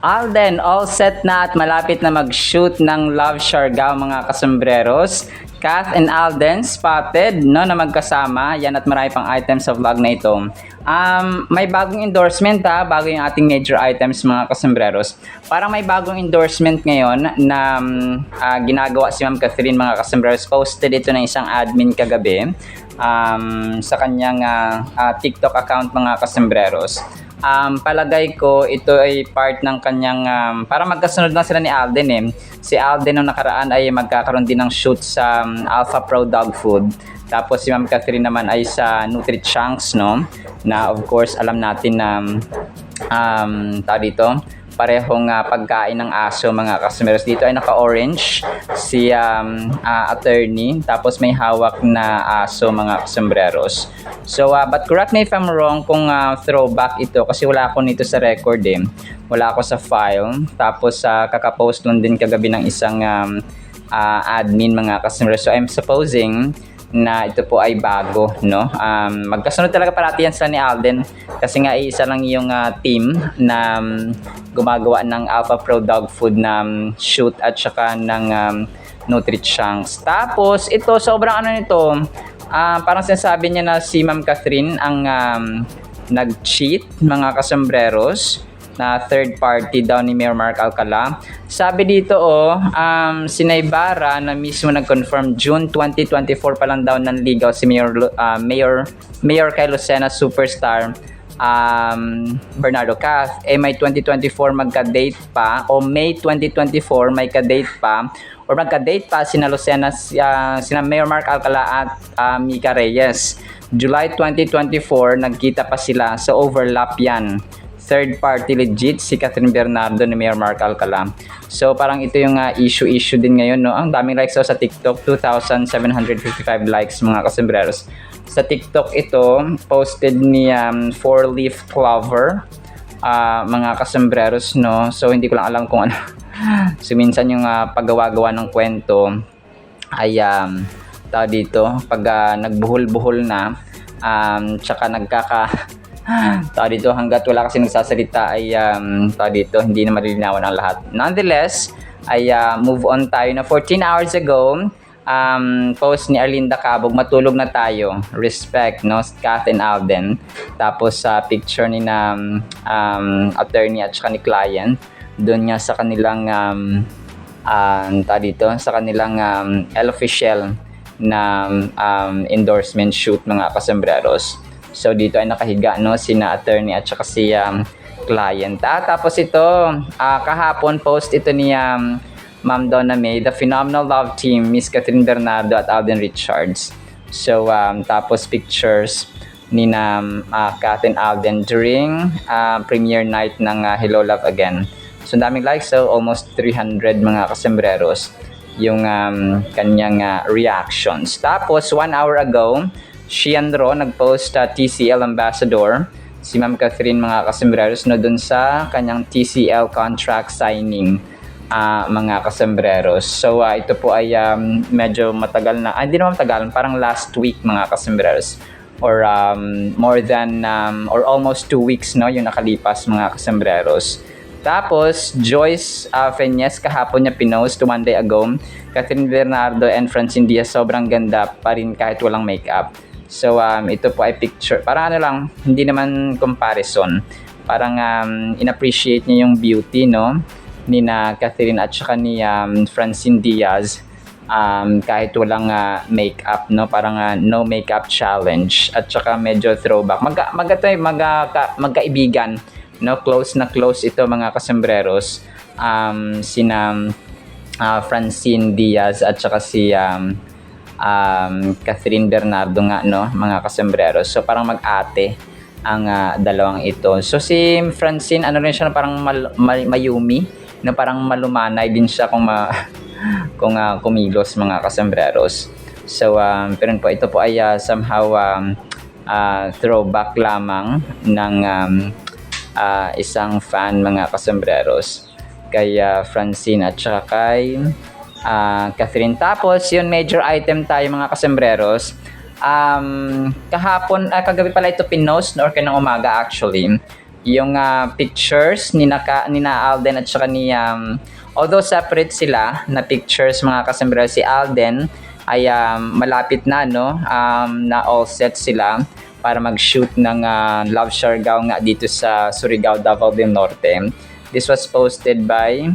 Alden, all set na at malapit na mag-shoot ng Love Siargao mga kasembreros. Kath and Alden spotted no, na magkasama. Yan at marami pang items sa vlog na ito. May bagong endorsement bago yung ating major items mga kasembreros. Parang may bagong endorsement ngayon na ginagawa si Ma'am Catherine mga kasembreros. Posted ito ng isang admin kagabi sa kanyang TikTok account mga kasembreros. Palagay ko ito ay part ng kanyang para magkasunod lang sila ni Alden Si Alden nung nakaraan ay magkakaroon din ng shoot sa Alpha Pro Dog Food. Tapos si Ma'am Catherine naman ay sa NutriChunks, no? Na of course alam natin na dito parehong pagkain ng aso mga kasembreros. Dito ay naka-orange si attorney, tapos may hawak na aso mga kasembreros. So but correct me if I'm wrong kung throwback ito kasi wala ako nito sa record wala ako sa file. Tapos kakapost nun din kagabi ng isang admin mga kasembreros. So I'm supposing na ito po ay bago, no? Magkasunod talaga parati yan sila ni Alden kasi nga isa lang yung team na gumagawa ng Alpha Pro Dog Food na shoot at saka ng NutriChunks. Tapos ito sobrang nito, parang sinasabi niya na si Ma'am Catherine ang nag-cheat mga kasembreros na third party daw ni Mayor Mark Alcala. Sabi dito si Naybara na mismo nag-confirm June 2024 pa lang daw nanligaw si Mayor kay Lucena Superstar Bernardo Cath. May 2024 magka-date pa o May 2024 may ka-date pa or magka-date pa sina Lucena, sina Mayor Mark Alcala at Mika Reyes. July 2024 nagkita pa sila, so overlap yan. Third party legit si Catherine Bernardo ni Mayor Mark Alcala. So parang ito yung issue din ngayon, no? Ang daming likes sa TikTok, 2,755 likes mga kasembreros. Sa TikTok ito, posted ni 4-leaf clover mga kasembreros, no? So hindi ko lang alam kung ano. So minsan yung paggawa-gawa ng kwento ay tao dito pag nagbuhol-buhol na tsaka tao dito hanggat wala kasi nagsasalita ay tao dito hindi na malilinawan ang lahat. Nonetheless ay move on tayo na 14 hours ago post ni Arlinda Cabog, matulog na tayo, respect, no? Kath and Alden. Tapos picture ni na attorney at saka ni client doon nga sa kanilang tao dito sa kanilang official na endorsement shoot mga kasembreros. So dito ay nakahiga, no, sina attorney at saka si client. Tapos ito kahapon post ito ni Ma'am Donna May, the phenomenal love team Miss Catherine Bernardo at Alden Richards. So tapos pictures ni na Kath and Alden during premiere night ng Hello Love Again. So daming likes, so almost 300 mga kasembreros yung kanyang reactions. Tapos 1 hour ago Shian Ro nag-post TCL ambassador si Ma'am Catherine mga kasembreros, no, dun sa kanyang TCL contract signing mga kasembreros. So ito po ay medyo matagal na, hindi naman matagal, parang last week mga kasembreros or more than or almost 2 weeks, no, yung nakalipas mga kasembreros. Tapos Joyce Fenyes kahapon niya pinost 1 day ago, Catherine Bernardo and Francine Diaz sobrang ganda pa rin kahit walang makeup. So ito po ay picture, parang lang, hindi naman comparison, parang in-appreciate niya yung beauty, no, ni na Catherine at saka ni Francine Diaz kahit walang makeup, no, parang no makeup challenge at saka medyo throwback, magkaibigan, no, close na close ito mga kasembreros, sina Francine Diaz at saka si Catherine Bernardo nga, no, mga kasembreros. So parang mag-ate ang dalawang ito. So si Francine rin siya, parang mayumi, no, parang malumanay din siya kung kumilos mga kasembreros. So pero po ito po ay somehow throwback lamang ng isang fan mga kasembreros kay Francine at saka kay Catherine. Tapos yun, major item tayo mga kasembreros. Kahapon, kagabi pala ito pinost or kanang umaga actually. yung pictures ni na Alden at saka ni although separate sila na pictures mga kasombrero, si Alden ay malapit na no, na all set sila para mag-shoot ng Love Siargao nga dito sa Surigao, Davao del Norte. This was posted by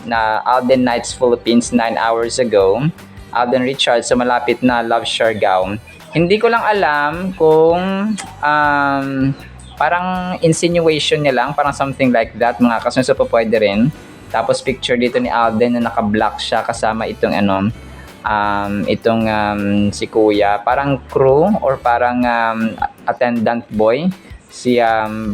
na Alden Nights Philippines 9 hours ago. Alden Richards, so malapit na Love Siargao. Hindi ko lang alam kung parang insinuation niya lang, parang something like that mga kasunso, po pwede rin. Tapos picture dito ni Alden na naka-black siya kasama itong si Kuya, parang crew or parang attendant boy.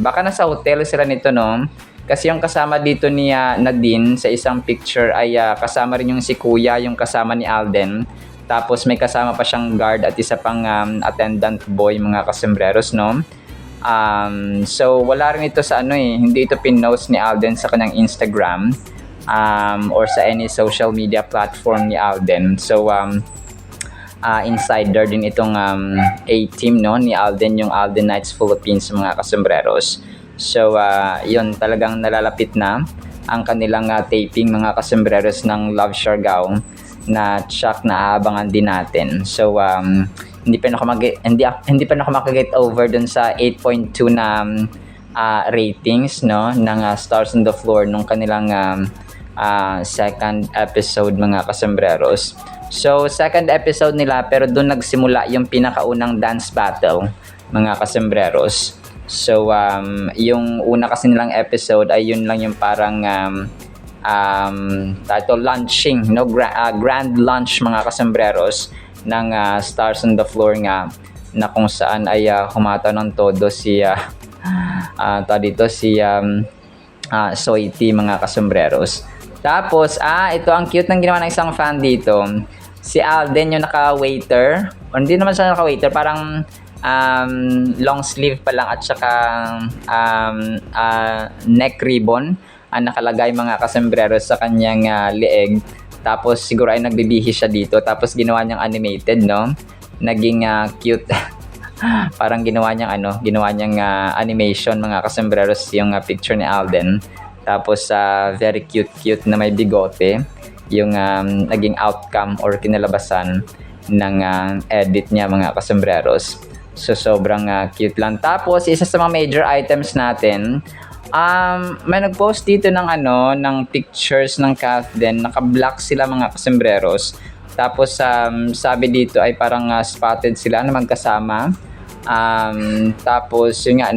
Baka nasa hotel sila nito no. Kasi yung kasama dito ni Nadine sa isang picture ay kasama rin yung si Kuya, yung kasama ni Alden. Tapos may kasama pa siyang guard at isa pang attendant boy mga kasembreros no. So wala rin ito sa hindi ito pinost ni Alden sa kanyang Instagram or sa any social media platform ni Alden. So insider din itong A-team no ni Alden, yung Alden Nights Philippines mga kasembreros. So yun, talagang nalalapit na ang kanilang taping mga kasembreros ng Love Siargao na tsak na aabangan din natin. So hindi pa ako makaget over dun sa 8.2 na ratings no ng Stars on the Floor nung kanilang second episode mga kasembreros. So second episode nila, pero dun nagsimula yung pinakaunang dance battle mga kasembreros. So yung una kasi nilang episode ay yun lang yung parang title launching no, grand launch mga kasembreros ng Stars on the Floor nga, na kung saan ay humataw ng todo si Soiti mga kasembreros. Tapos ito ang cute ng ginawa ng isang fan dito, si Alden yung naka-waiter, o hindi naman siya naka-waiter, parang long sleeve pa lang at saka neck ribbon ang nakalagay mga kasembreros sa kanyang leeg. Tapos siguro ay nagbibihis siya dito, tapos ginawa niyang animated no, naging cute. Parang ginawa niyang animation mga kasembreros yung picture ni Alden. Tapos very cute na may bigote yung naging outcome or kinalabasan ng edit niya mga kasembreros. So sobrang cute lang. Tapos isa sa mga major items natin, may nag-post dito ng pictures ng Kathden, naka-black sila mga kasembreros. Tapos sabi dito ay parang spotted sila na magkasama. Tapos yun nga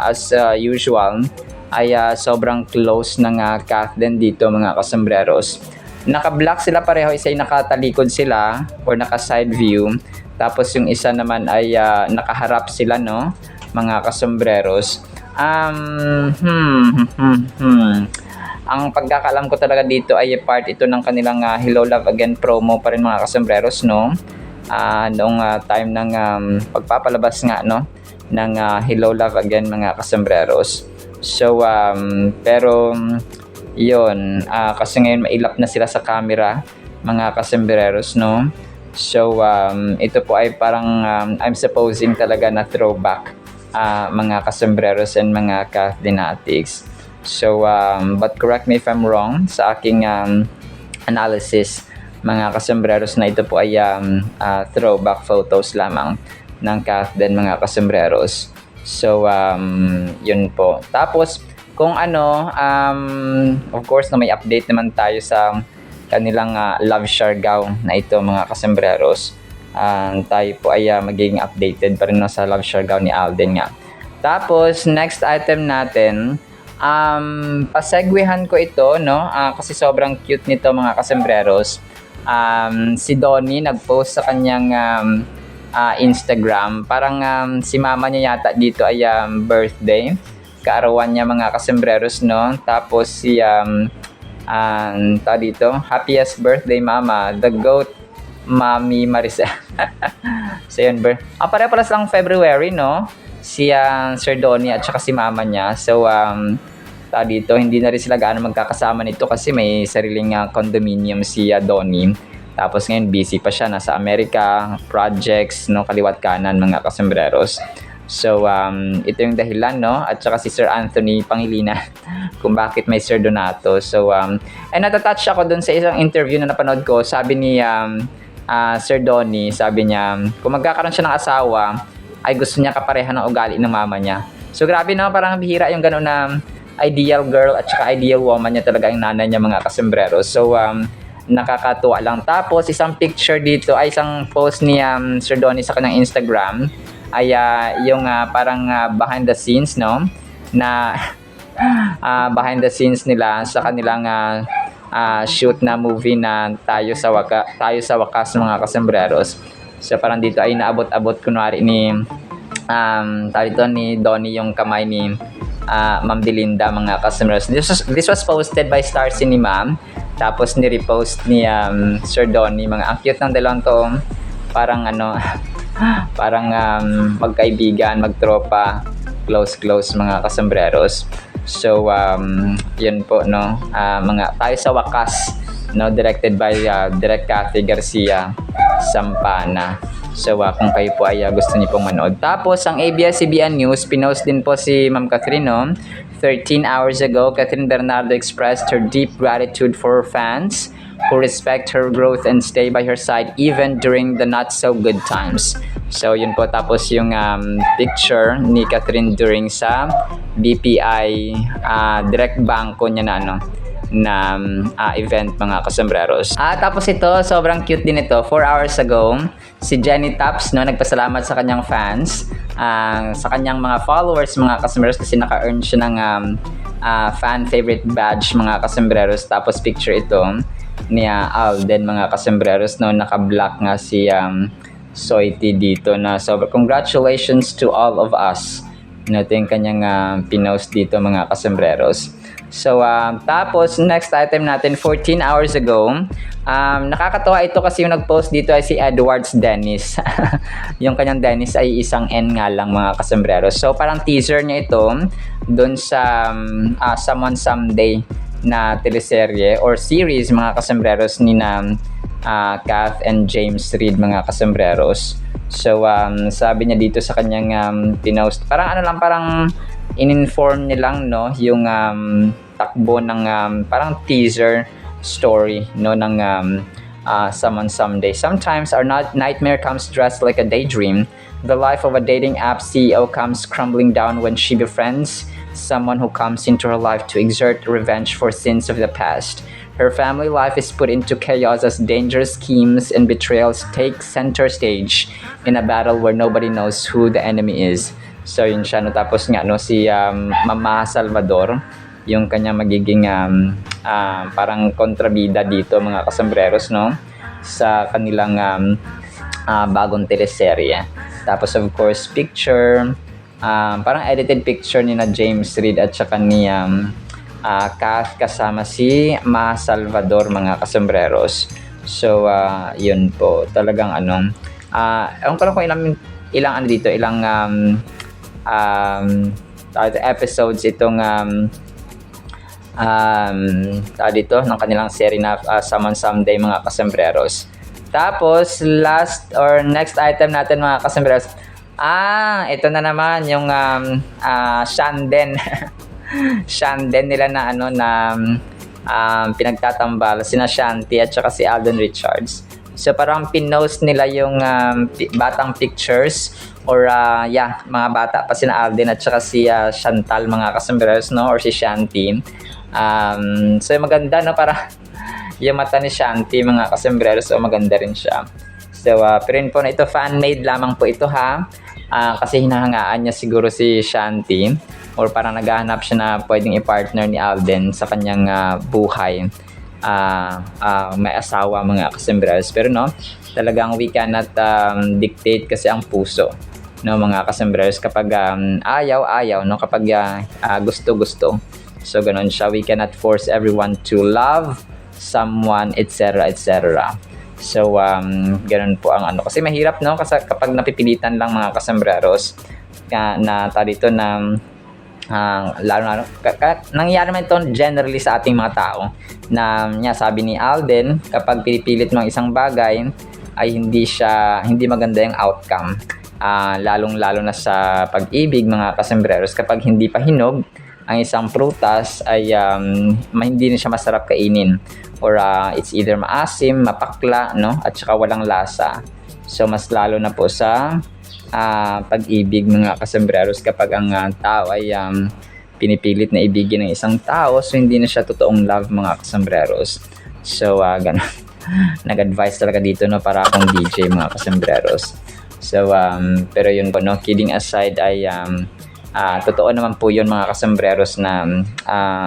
as usual ay sobrang close ng Kathden dito mga kasembreros. Naka-black sila pareho, isa ay nakatalikod sila or naka-side view. Tapos yung isa naman ay nakaharap sila no mga kasembreros. Ang pagkakaalam ko talaga dito ay part ito ng kanilang Hello Love Again promo pa rin mga kasembreros no. Noong time ng pagpapalabas nga no ng Hello Love Again mga kasembreros. So pero yun, kasi ngayon mailap na sila sa camera mga kasembreros no. So ito po ay parang I'm supposing talaga na throwback mga kasembreros and mga Kathdinatics. So but correct me if I'm wrong sa aking analysis mga kasembreros, na ito po ay throwback photos lamang ng Kathden mga kasembreros. So yun po. Tapos kung of course na may update naman tayo sa kanilang Love Siargao na ito mga kasembreros. Tayo po ay magiging updated pa rin sa Love Siargao ni Alden nga. Tapos next item natin, pasegwehan ko ito no, kasi sobrang cute nito mga kasembreros. Si Donnie nagpost sa kanyang Instagram, parang si mama niya yata dito ay birthday, kaarawan niya mga kasembreros no. Tapos si dito, happiest birthday mama, the goat Mami Marisa. So yun, pareho pala silang February no, si Sir Donnie at saka si mama niya. So dito hindi na rin sila gaano magkakasama nito kasi may sariling condominium si Donnie. Tapos ngayon busy pa siya, nasa Amerika, projects no, kaliwat kanan mga kasembreros. So, ito yung dahilan, no? At saka si Sir Anthony Pangilinan kung bakit may Sir Donato. So, and natatouch ako dun sa isang interview na napanood ko. Sabi ni Sir Donnie, sabi niya, kung magkakaroon siya ng asawa, ay gusto niya kapareha ng ugali ng mama niya. So, grabe, no? Parang bihira yung gano'n na ideal girl at saka ideal woman niya talaga yung nanay niya, mga kasombrero. So, nakakatuwa lang. Tapos, isang picture dito, ay isang post ni Sir Donnie sa kanyang Instagram, ay yung parang behind the scenes, no, na behind the scenes nila sa kanilang shoot na movie na tayo sa wakas, mga kasembreros. So parang dito ay naabot-abot kunwari ni ni Donnie yung kamay ni Ma'am Delinda, mga kasembreros. This was posted by Star Cinema, tapos ni-repost ni Sir Donnie. Ang cute ng dalawang to, parang parang magkaibigan, magtropa, close mga kasembreros. So yun po, no, mga tayo sa wakas, no, directed by Direk Cathy Garcia Sampana. So kung kayo po ay gusto niyo pong manood. Tapos ang ABS-CBN News, pinost din po si Ma'am Catherine, no? 13 hours ago, Catherine Bernardo expressed her deep gratitude for her fans who respect her growth and stay by her side even during the not so good times. So yun po, tapos yung picture ni Catherine during sa BPI Direct Banco niya na event, mga kasembreros. Tapos ito, sobrang cute din ito. 4 hours ago, si Jenny Taps, no, nagpasalamat sa kanyang fans, sa kanyang mga followers, mga kasembreros, kasi naka-earn siya ng fan favorite badge, mga kasembreros. Tapos picture ito ni Alden, mga kasembreros, no, naka-black nga si Soiti dito na. So congratulations to all of us. Ito yung kanyang pinost dito, mga kasembreros. So, tapos, next item natin, 14 hours ago, nakakatawa ito kasi yung nag-post dito ay si Edwards Dennis. Yung kanyang Dennis ay isang N nga lang, mga kasembreros. So, parang teaser niya ito doon sa Someone Someday na teleserye or series, mga kasembreros, ni Kath and James Reid, mga kasembreros. So, sabi niya dito sa kanyang pinost, parang in-inform nilang, no, yung takbo ng parang teaser story, no, ng Someone Someday. Sometimes our nightmare comes dressed like a daydream. The life of a dating app CEO comes crumbling down when she befriends someone who comes into her life to exert revenge for sins of the past. Her family life is put into chaos as dangerous schemes and betrayals take center stage in a battle where nobody knows who the enemy is. So yun siya, no. Tapos nga, no, si Mama Salvador, yung kanyang magiging parang kontrabida dito, mga kasembreros, no, sa kanilang bagong teleserye. Tapos of course picture, parang edited picture ni na James Reid at saka ni Kath kasama si Ma Salvador, mga kasembreros. So yun po, talagang ewan ko lang kung ilang episodes itong dito ng kanilang serie na Someone Someday, mga kasembreros. Tapos next item natin, mga kasembreros, ito na naman yung Shanden. Shanden nila na pinagtatambal sina Shanti at saka si Alden Richards. So parang pinost nila yung batang pictures or mga bata pa sina Alden at saka si Chantal, mga kasembreros, no, or si Shanti. So maganda, no, para yung mata ni Shanti, mga kasembreros, so maganda rin siya. So pero yun po, na ito fan-made lamang po ito, kasi hinahangaan niya siguro si Shanti or parang naghahanap siya na pwedeng i-partner ni Alden sa kanyang buhay. May asawa, mga kasembreros, pero no, talagang we cannot dictate kasi ang puso, no, mga kasembreros, kapag ayaw, no, kapag gusto. So ganun siya, we cannot force everyone to love someone, etc. So ganun po ang kasi mahirap, no, kasi kapag napipilitan lang, mga kasembreros, na dito na lalo nangyayari man ito generally sa ating mga tao, na sabi ni Alden, kapag pinipilit mo ang isang bagay ay hindi maganda yung outcome. lalong-lalo na sa pag-ibig mga kasembreros, kapag hindi pa hinog ang isang prutas ay hindi na siya masarap kainin, or it's either maasim, mapakla, no, at saka walang lasa. So mas lalo na po sa pag-ibig mga kasembreros, kapag ang tao ay pinipilit na ibigin ng isang tao, so hindi na siya totoong love mga kasembreros. So ganun. Nag-advise talaga dito, no, para akong DJ mga kasembreros. So pero yun po, no, kidding aside ay totoo naman po yun mga kasembreros, na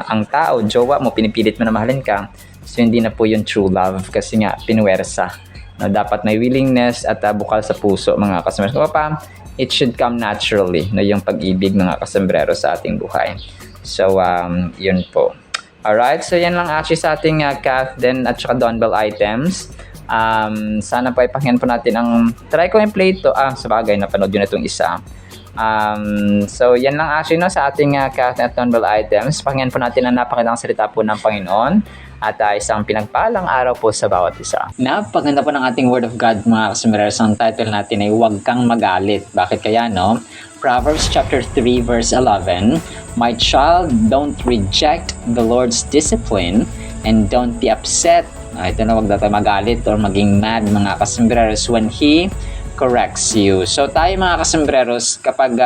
ang tao, jowa mo, pinipilit mo na mahalin ka, so hindi na po yun true love, kasi nga pinuwersa, no? Dapat may willingness at bukal sa puso mga kasembreros. Kung pa, it should come naturally, no, yung pag-ibig mga kasembreros sa ating buhay. So yun po. Alright, so yan lang actually sa ating Kath Den at saka Donbell items. Sana po ipakinggan po natin ang try ko yung play to. Sa bagay, napanood yun na itong isa. So yan lang actually, no, sa ating Kath at Donbell items. Pakinggan po natin ang napakagandang salita po ng Panginoon at isang pinagpalang araw po sa bawat isa. Napakaganda po ng ating Word of God mga kasembreros. Ang title natin ay Huwag Kang Magalit. Bakit kaya, no? Proverbs chapter 3 verse 11, My child, don't reject the Lord's discipline and don't be upset. Ito na, huwag na tayo magalit or maging mad mga kasembreros when He corrects you. So tayo mga kasembreros, kapag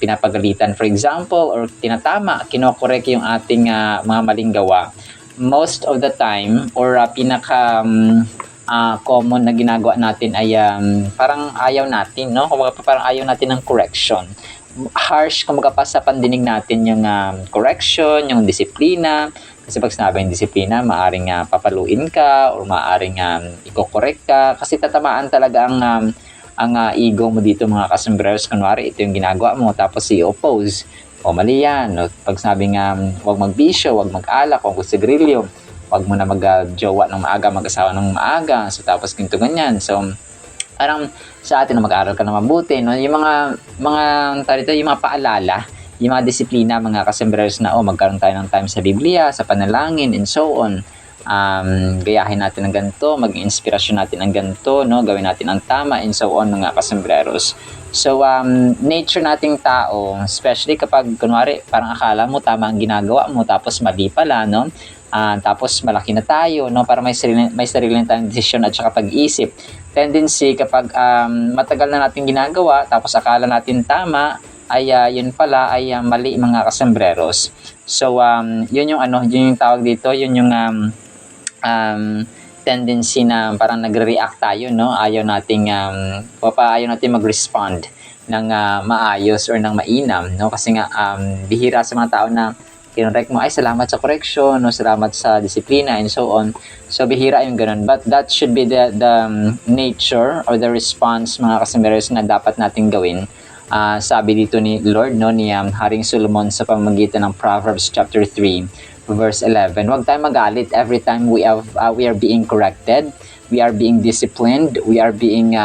pinapagalitan for example or tinatama, kinokorek yung ating mga maling gawa, most of the time or common na ginagawa natin ay parang ayaw natin, no? Parang ayaw natin ng correction. Harsh kumbaga pa sa pandinig natin yung correction, yung disiplina. Kasi pag sinabing disiplina, maaring papaluin ka or maaring iko-correct ka, kasi tatamaan talaga ang ego mo dito mga kasembreros. Kunwari, ito yung ginagawa mo, tapos i-oppose. O mali yan. No? Pag sinabing huwag magbisyo, huwag mag-alak, huwag sigrilyo, huwag mo na mag-jowa ng maaga, mag-asawa ng maaga, so tapos ganito ganyan. So parang sa atin na mag-aaral ka na mabuti, no? Yung yung mga paalala, yung mga disiplina mga kasembreros, na magkaroon tayo ng time sa Biblia, sa panalangin, and so on. Gayahin natin ng ganito, maging inspirasyon natin ng ganito, no? Gawin natin ang tama, and so on mga kasembreros. So nature nating tao, especially kapag kunwari parang akala mo tama ang ginagawa mo tapos mali pala, no? Tapos malaki na tayo, no? Para may sarili na tayong desisyon at saka pag-iisip. Tendency kapag matagal na natin ginagawa tapos akala natin tama, ay yun pala ay mali mga kasembreros. So yun yung tawag dito, yun yung tendency na parang nagre-react tayo, no? Ayaw nating mag-respond ng maayos or ng mainam, no? Kasi nga bihira sa mga tao na kinorek mo, ay salamat sa correction, no? Salamat sa disiplina, and so on. So bihira yung ganun, but that should be the nature or the response mga kasembreros na dapat nating gawin. Sabi dito ni Lord, no, ni Haring Solomon sa pamamagitan ng Proverbs chapter 3 verse 11, huwag tayong magalit every time we are being corrected, we are being disciplined, we are being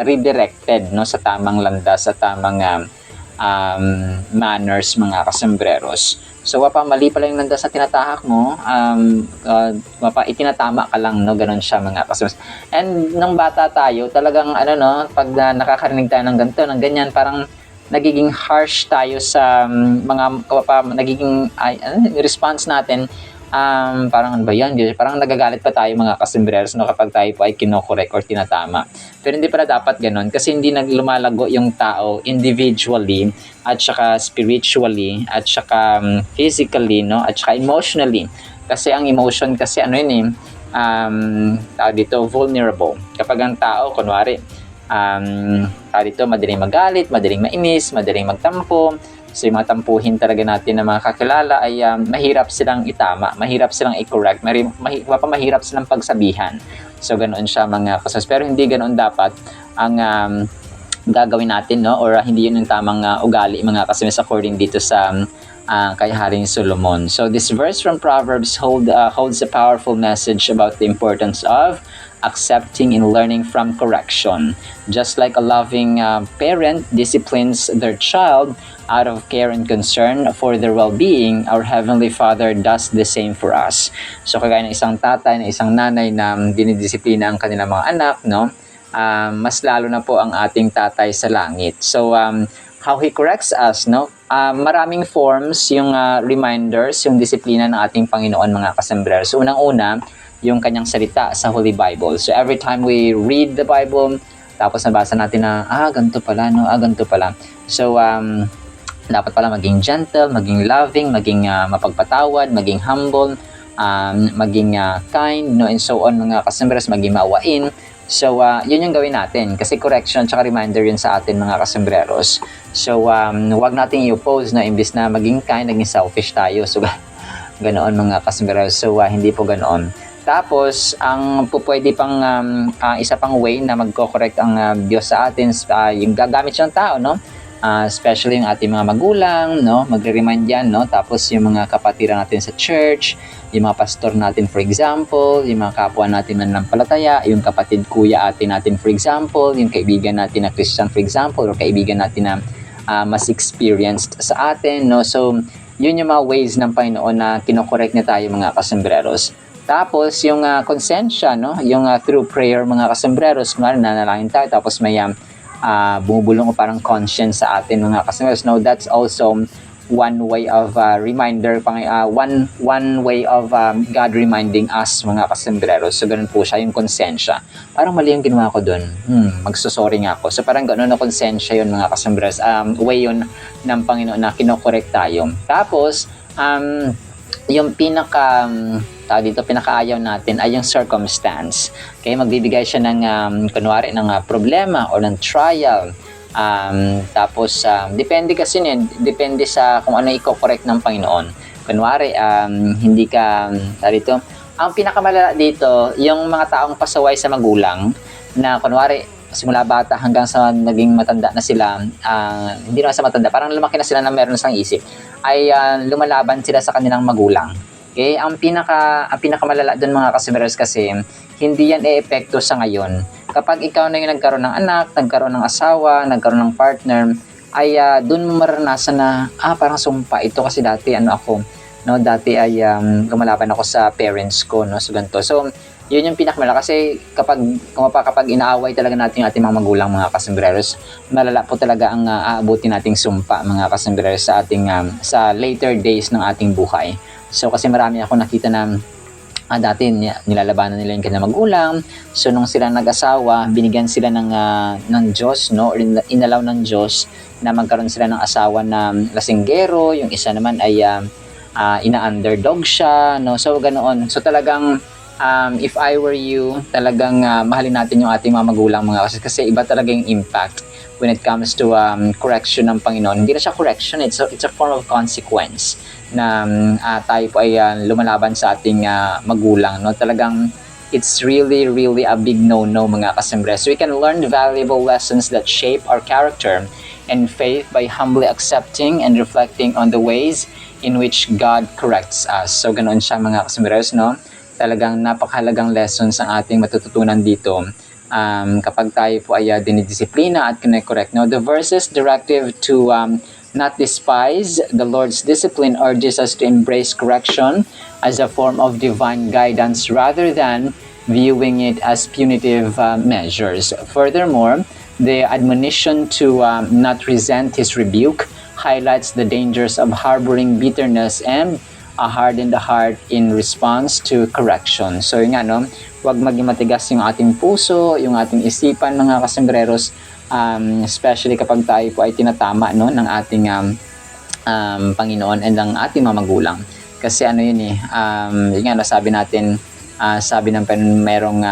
redirected, no, sa tamang landas, sa tamang manners mga kasembreros. So mali pala yung landas sa tinatahak mo, itinatama ka lang, no? Ganun siya mga kasembreros. And nung bata tayo, talagang pag nakakarinig tayo ng ganito, ng ganyan, parang nagiging harsh tayo sa mga nagiging response natin. Parang ano ba yan? Parang nagagalit pa tayo mga kasembreros, no, kapag tayo po ay kinokorek or tinatama. Pero hindi pala dapat ganun, kasi hindi lumalago yung tao individually at saka spiritually at saka physically, no, at saka emotionally. Kasi ang emotion kasi dito vulnerable. Kapag ang tao kunwari dito madaling magalit, madaling mainis, madaling magtampo. So yung mga tampuhin talaga natin na mga kakilala ay mahirap silang itama, mahirap silang i-correct, mahirap silang pagsabihan. So ganoon siya mga kasas. Pero hindi ganoon dapat ang gagawin natin, no? Or hindi yun yung tamang ugali mga kasas according dito sa kay Haring Solomon. So this verse from Proverbs holds a powerful message about the importance of accepting and learning from correction. Just like a loving parent disciplines their child out of care and concern for their well-being, our Heavenly Father does the same for us. So kagaya ng isang tatay, na isang nanay na dinidisiplina ang kanilang mga anak, no? mas lalo na po ang ating tatay sa langit. So, how He corrects us, no? Maraming forms yung reminders, yung disiplina ng ating Panginoon, mga kasombrero. So, unang-una, yung kanyang salita sa Holy Bible. So, every time we read the Bible, tapos nabasa natin na, ganito pala, no? Ganito pala. So, dapat pala maging gentle, maging loving, maging mapagpatawad, maging humble, maging kind, no? And so on, mga kasombrero, maging maawain. So, yun yung gawin natin. Kasi correction at reminder yun sa atin, mga kasembreros. So, wag nating i-oppose na imbis na maging kind, naging selfish tayo. So, ganoon, mga kasembreros. So, hindi po ganoon. Tapos, ang pwede pang isa pang way na magko-correct ang Diyos sa atin, yung gagamit siya ng tao, no? Especially yung ating mga magulang, no? Magre-remind yan, no? Tapos yung mga kapatiran natin sa church, yung mga pastor natin, for example, yung mga kapwa natin na nanampalataya, yung kapatid kuya natin, for example, yung kaibigan natin na Christian, for example, or kaibigan natin na mas experienced sa atin, no? So, yun yung mga ways ng Panginoon na kinokorek niya tayo, mga kasembreros. Tapos, yung konsensya, no? Yung through prayer, mga kasembreros, kung nanalangin tayo, tapos may bumubulong o parang conscience sa atin, mga kasembreros. Now, that's also one way of reminder, one way of God reminding us, mga kasembreros. So, ganun po siya, yung konsensya. Parang mali yung ginawa ko dun. Magsusorry nga ako. So, parang ganun na konsensya yun, mga kasembreros. Way yun ng Panginoon na kinokorek tayo. Tapos, yung pinakaayaw natin ay yung circumstance. Okay, magbibigay siya ng kunwari ng problema o ng trial. Tapos depende kasi depende sa kung ano i-correct ng Panginoon. Kunwari hindi ka dito. Ang pinakamalala dito, yung mga taong pasaway sa magulang na kunwari simula bata hanggang sa naging matanda na sila, hindi naman sa matanda, parang lumaki na sila na meron sa isip, ay lumalaban sila sa kanilang magulang. Okay, ang pinakamalala doon, mga kasembreros, kasi hindi yan e-epekto sa ngayon. Kapag ikaw na yung nagkaroon ng anak, nagkaroon ng asawa, nagkaroon ng partner, ay doon mo maranasan na parang sumpa ito kasi dati dati ay lumalaban ako sa parents ko, no, so ganito. So yun yung pinakamalala, kasi kapag inaaway talaga natin yung ating mga magulang, mga kasembreros, malala po talaga ang aabutin nating sumpa, mga kasembreros, sa ating sa later days ng ating buhay. So kasi marami ako nakita na dati nilalabanan nila yung kanilang magulang. So nung sila nag-asawa, binigyan sila ng Diyos, no, or inalaw ng Diyos na magkaroon sila ng asawa na lasinggero, yung isa naman ay ina-underdog siya, no. So ganoon. So talagang if I were you, talagang mahalin natin yung ating mga magulang, mga kasi iba talaga yung impact when it comes to correction ng Panginoon. Hindi na siya correction, it's a form of consequence na tayo po ay lumalaban sa ating magulang, no. Talagang it's really a big no-no, mga kasembres. So we can learn valuable lessons that shape our character and faith by humbly accepting and reflecting on the ways in which God corrects us. So ganoon siya, mga kasembres, no. Talagang napakahalagang lessons ang ating matututunan dito kapag tayo po ay dinidisiplina at kine-correct. No? The verses directive to not despise the Lord's discipline urges us to embrace correction as a form of divine guidance rather than viewing it as punitive measures. Furthermore, the admonition to not resent His rebuke highlights the dangers of harboring bitterness and a hardened heart in response to correction. So yun nga, no, huwag maging matigas yung ating puso, yung ating isipan, mga kasembreros, especially kapag tayo po ay tinatama, no, ng ating Panginoon and ng ating mga magulang. Kasi yun yun nga, sabi natin, sabi ng merong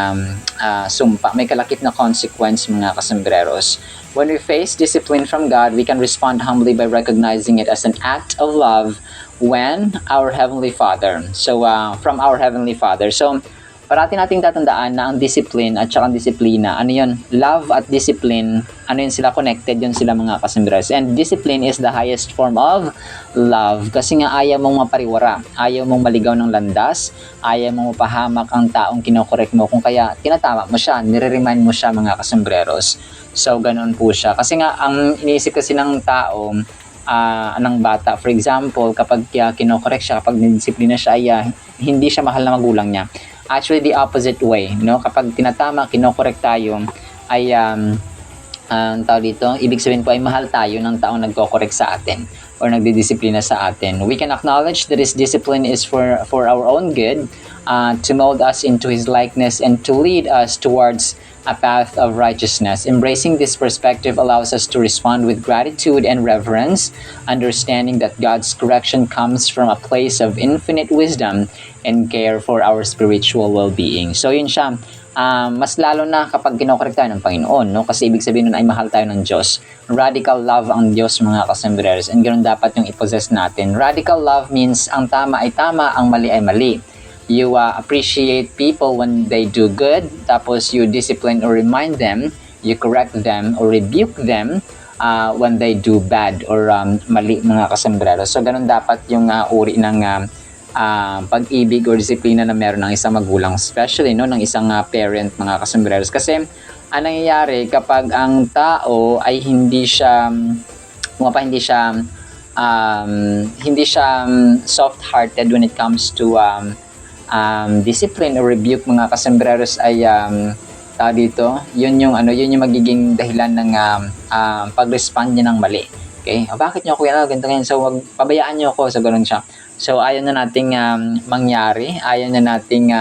sumpa, may kalakip na consequence, mga kasembreros. When we face discipline from God, we can respond humbly by recognizing it as an act of love when our Heavenly Father. So, from our Heavenly Father. So, parati nating tatandaan na ang discipline at saka ang disiplina, yun? Love at discipline, yun sila, connected yun sila, mga kasembreros. And discipline is the highest form of love. Kasi nga ayaw mong mapariwara, ayaw mong maligaw ng landas, ayaw mong mapahamak ang taong kinokorek mo. Kung kaya tinatama mo siya, nire-remind mo siya, mga kasembreros. So, ganoon po siya. Kasi nga, ang iniisip kasi ng tao, ng bata, for example, kapag kinokorek siya, kapag nidisiplina siya, ay hindi siya mahal na magulang niya. Actually, the opposite way, no? Kapag tinatama, kinokorek tayo, ay ang tawag dito, ibig sabihin po ay mahal tayo ng taong nagko-correct sa atin or nagdidisiplina sa atin. We can acknowledge that His discipline is for our own good, to mold us into His likeness and to lead us towards a path of righteousness. Embracing this perspective allows us to respond with gratitude and reverence, understanding that God's correction comes from a place of infinite wisdom and care for our spiritual well-being. So yun siya, mas lalo na kapag kinokorek tayo ng Panginoon, no? Kasi ibig sabihin nun ay mahal tayo ng Diyos. Radical love ang Diyos, mga kasembreros, and ganoon dapat yung i-possess natin. Radical love means ang tama ay tama, ang mali ay mali. You appreciate people when they do good, tapos you discipline or remind them, you correct them or rebuke them when they do bad or mali, mga kasembreros. So ganun dapat yung uri ng pag-ibig or disiplina na meron ng isang magulang, especially no, ng isang parent, mga kasembreros. Kasi ang nangyayari kapag ang tao ay hindi siya soft-hearted when it comes to discipline or rebuke, mga kasembreros, ay dito, yun yung magiging dahilan ng pag-respond niya ng mali. Okay? Bakit niyo ako yan? Ganito ganyan. So, wag pabayaan niyo ako. So, ganun siya. So, ayaw na nating mangyari. Ayaw na nating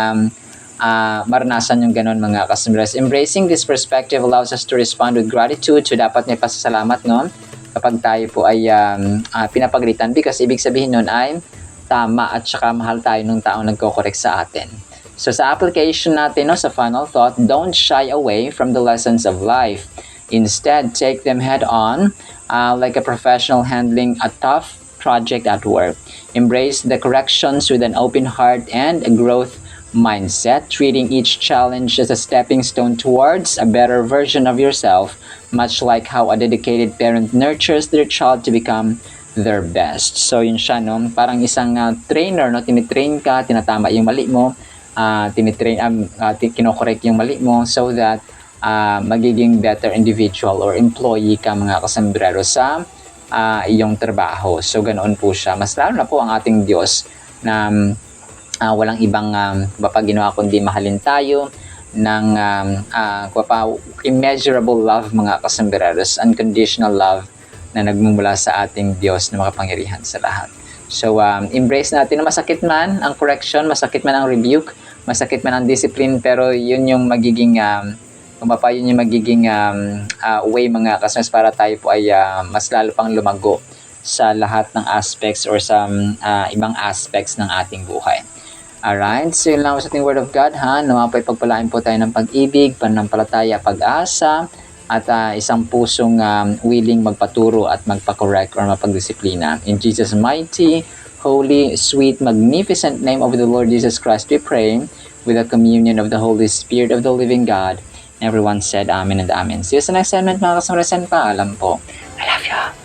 maranasan yung ganun, mga kasembreros. Embracing this perspective allows us to respond with gratitude. So, dapat may pasasalamat, no? Kapag tayo po ay pinapagalitan. Because ibig sabihin nun ay tama at saka mahal tayo ng taong nagko-correct sa atin. So sa application natin, no, sa final thought, don't shy away from the lessons of life. Instead, take them head on, like a professional handling a tough project at work. Embrace the corrections with an open heart and a growth mindset, treating each challenge as a stepping stone towards a better version of yourself, much like how a dedicated parent nurtures their child to become their best. So yun siya, no? Parang isang trainer, no? Tinitrain ka, tinatama yung mali mo, kinokorek yung mali mo so that magiging better individual or employee ka, mga kasombrero, sa iyong trabaho. So ganoon po siya. Mas lalo na po ang ating Diyos na walang ibang ginawa kundi mahalin tayo ng immeasurable love, mga kasombereros, unconditional love na nagmumula sa ating Diyos na makapangyarihan sa lahat. So, embrace natin na masakit man ang correction, masakit man ang rebuke, masakit man ang discipline, pero yun yung magiging, yun yung magiging way, mga kasmas, para tayo po ay mas lalo pang lumago sa lahat ng aspects or sa ibang aspects ng ating buhay. Alright, so yun lang sa ating Word of God, ha? Naman po ipagpalain po tayo ng pag-ibig, pananampalataya, pag-asa, at isang pusong willing magpaturo at magpa-correct or mapagdisiplina. In Jesus' mighty, holy, sweet, magnificent name of the Lord Jesus Christ, we pray, with the communion of the Holy Spirit of the living God. Everyone said Amen and Amen. See you sa next segment, mga kasama. Paalam po. I love you.